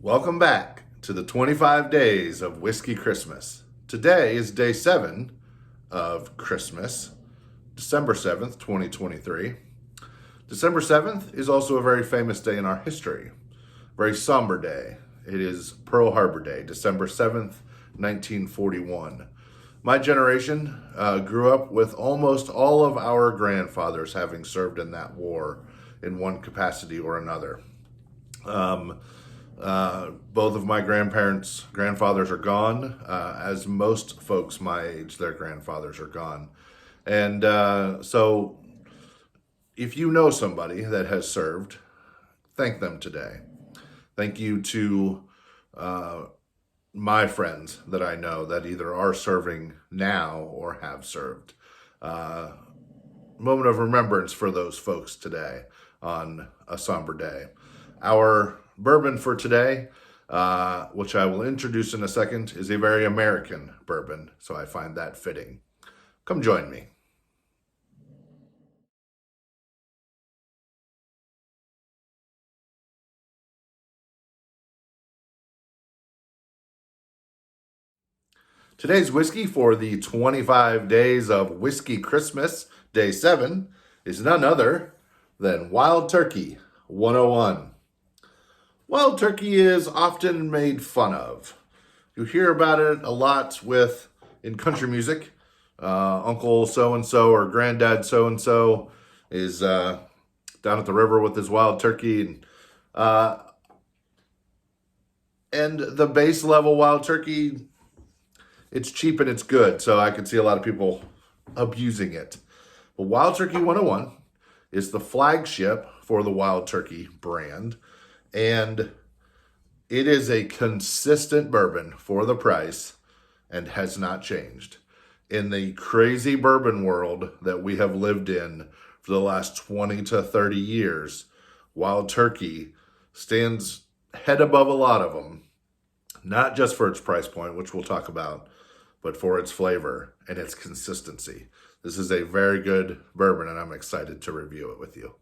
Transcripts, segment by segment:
Welcome back to the 25 days of Whiskey Christmas. Today is day 7 of Christmas, December 7th, 2023. December 7th is also a very famous day in our history, very somber day. It is Pearl Harbor Day, December 7th, 1941. My generation grew up with almost all of our grandfathers having served in that war in one capacity or another. Both of my grandfathers are gone, as most folks my age, their grandfathers are gone. And so if you know somebody that has served, thank them today. Thank you to my friends that I know that either are serving now or have served. Moment of remembrance for those folks today on a somber day. Our bourbon for today, which I will introduce in a second, is a very American bourbon, so I find that fitting. Come join me. Today's whiskey for the 25 days of Whiskey Christmas, day 7, is none other than Wild Turkey 101. Wild Turkey is often made fun of. You hear about it a lot in country music. Uncle so-and-so or Granddad so-and-so is down at the river with his wild turkey. And the base level wild turkey, it's cheap and it's good, so I can see a lot of people abusing it. But Wild Turkey 101 is the flagship for the Wild Turkey brand, and it is a consistent bourbon for the price and has not changed. In the crazy bourbon world that we have lived in for the last 20 to 30 years, Wild Turkey stands head above a lot of them, not just for its price point, which we'll talk about, but for its flavor and its consistency. This is a very good bourbon, and I'm excited to review it with you.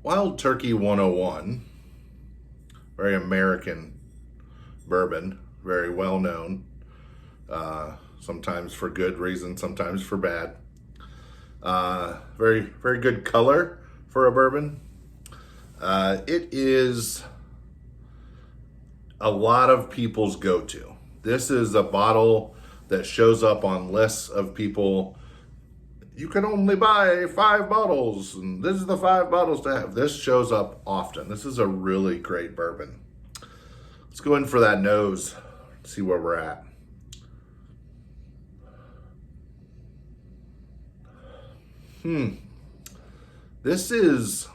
Wild Turkey 101, very American bourbon, very well known, sometimes for good reason, sometimes for bad. Very, very good color for a bourbon. It is a lot of people's go-to. This is a bottle that shows up on lists of people. You can only buy 5 bottles, and this is the 5 bottles to have. This shows up often. This is a really great bourbon. Let's go in for that nose, see where we're at. This is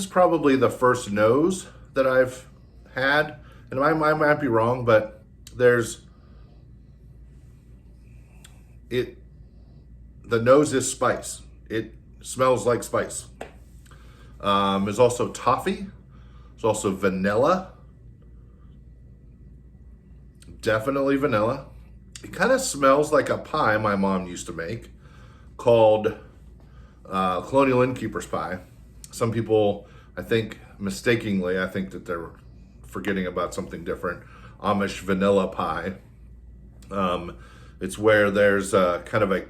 probably the first nose that I've had, and I might be wrong, but the nose is spice. It smells like spice. There's also toffee. There's also vanilla. Definitely vanilla. It kind of smells like a pie my mom used to make called Colonial Innkeeper's Pie. Some people, I think that they're forgetting about something different. Amish vanilla pie. It's where there's kind of a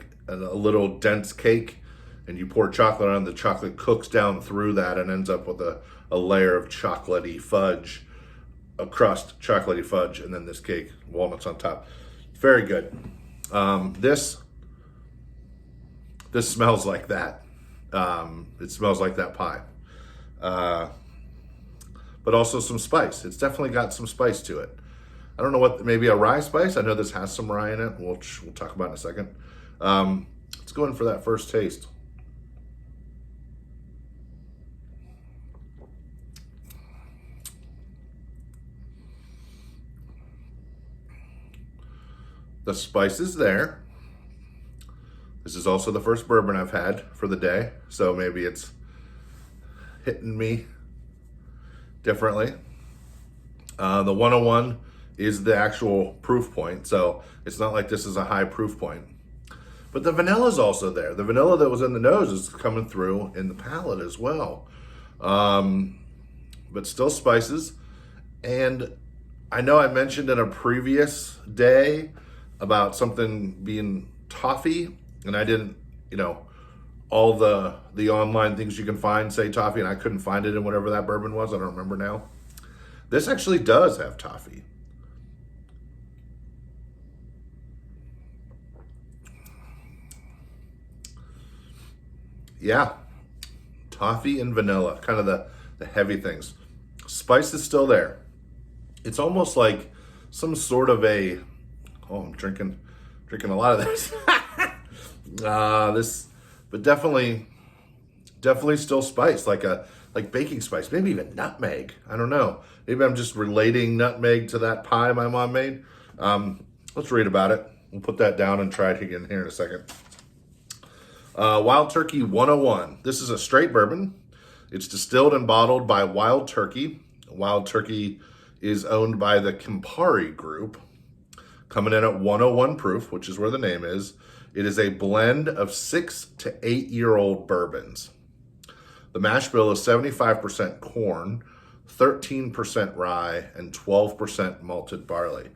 little dense cake, and you pour chocolate on. The chocolate cooks down through that and ends up with a layer of chocolatey fudge, a crust, chocolatey fudge, and then this cake, walnuts on top. Very good. This smells like that. It smells like that pie. But also some spice. It's definitely got some spice to it. I don't know what, maybe a rye spice. I know this has some rye in it. We'll talk about it in a second. Let's go in for that first taste. The spice is there. This is also the first bourbon I've had for the day, so maybe it's hitting me differently. The 101 is the actual proof point, so it's not like this is a high proof point. But the vanilla's also there. The vanilla that was in the nose is coming through in the palate as well. But still spices. And I know I mentioned in a previous day about something being toffee, and I didn't, all the online things you can find say toffee, and I couldn't find it in whatever that bourbon was. I don't remember now. This actually does have toffee. Yeah, toffee and vanilla, kind of the heavy things. Spice is still there. It's almost like some sort of I'm drinking a lot of this. But definitely still spice, like baking spice, maybe even nutmeg. I don't know. Maybe I'm just relating nutmeg to that pie my mom made. Let's read about it. We'll put that down and try it again here in a second. Wild Turkey 101. This is a straight bourbon. It's distilled and bottled by Wild Turkey. Wild Turkey is owned by the Campari Group. Coming in at 101 proof, which is where the name is. It is a blend of 6 to 8 year old bourbons. The mash bill is 75% corn, 13% rye, and 12% malted barley.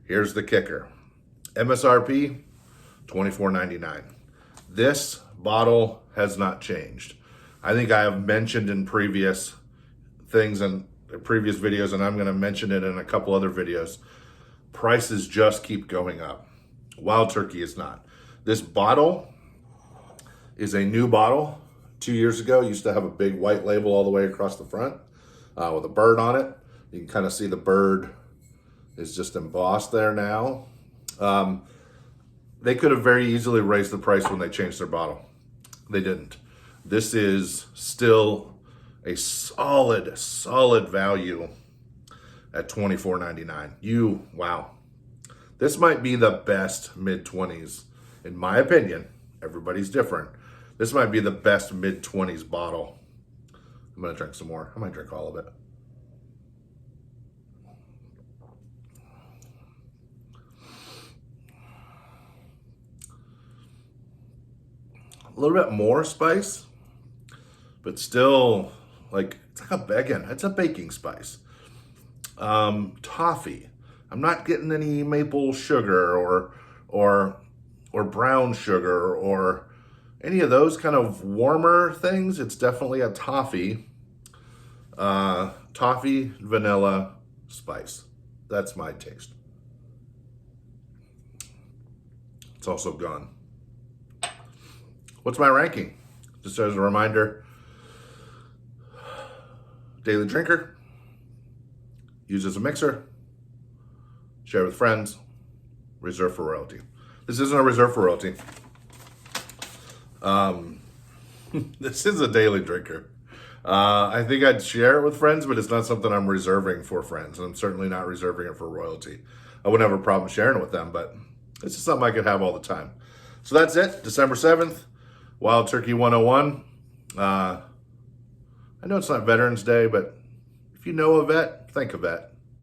Here's the kicker. MSRP, $24.99. This bottle has not changed. I think I have mentioned in previous things and previous videos, and I'm going to mention it in a couple other videos. Prices just keep going up. Wild Turkey is not. This bottle is a new bottle. 2 years ago, it used to have a big white label all the way across the front with a bird on it. You can kind of see the bird is just embossed there now. They could have very easily raised the price when they changed their bottle. They didn't. This is still a solid value at $24.99. Wow. This might be the best mid-20s, in my opinion. Everybody's different. This might be the best mid-20s bottle. I'm going to drink some more. I might drink all of it. A little bit more spice, but still it's a baking spice. Toffee. I'm not getting any maple sugar or brown sugar or any of those kind of warmer things. It's definitely a toffee. Toffee, vanilla, spice. That's my taste. It's also gone. What's my ranking? Just as a reminder, daily drinker, use as a mixer, share with friends, reserve for royalty. This isn't a reserve for royalty. This is a daily drinker. I think I'd share it with friends, but it's not something I'm reserving for friends. And I'm certainly not reserving it for royalty. I wouldn't have a problem sharing it with them, but it's just something I could have all the time. So that's it, December 7th. Wild Turkey 101. I know it's not Veterans Day, but if you know a vet, thank a vet.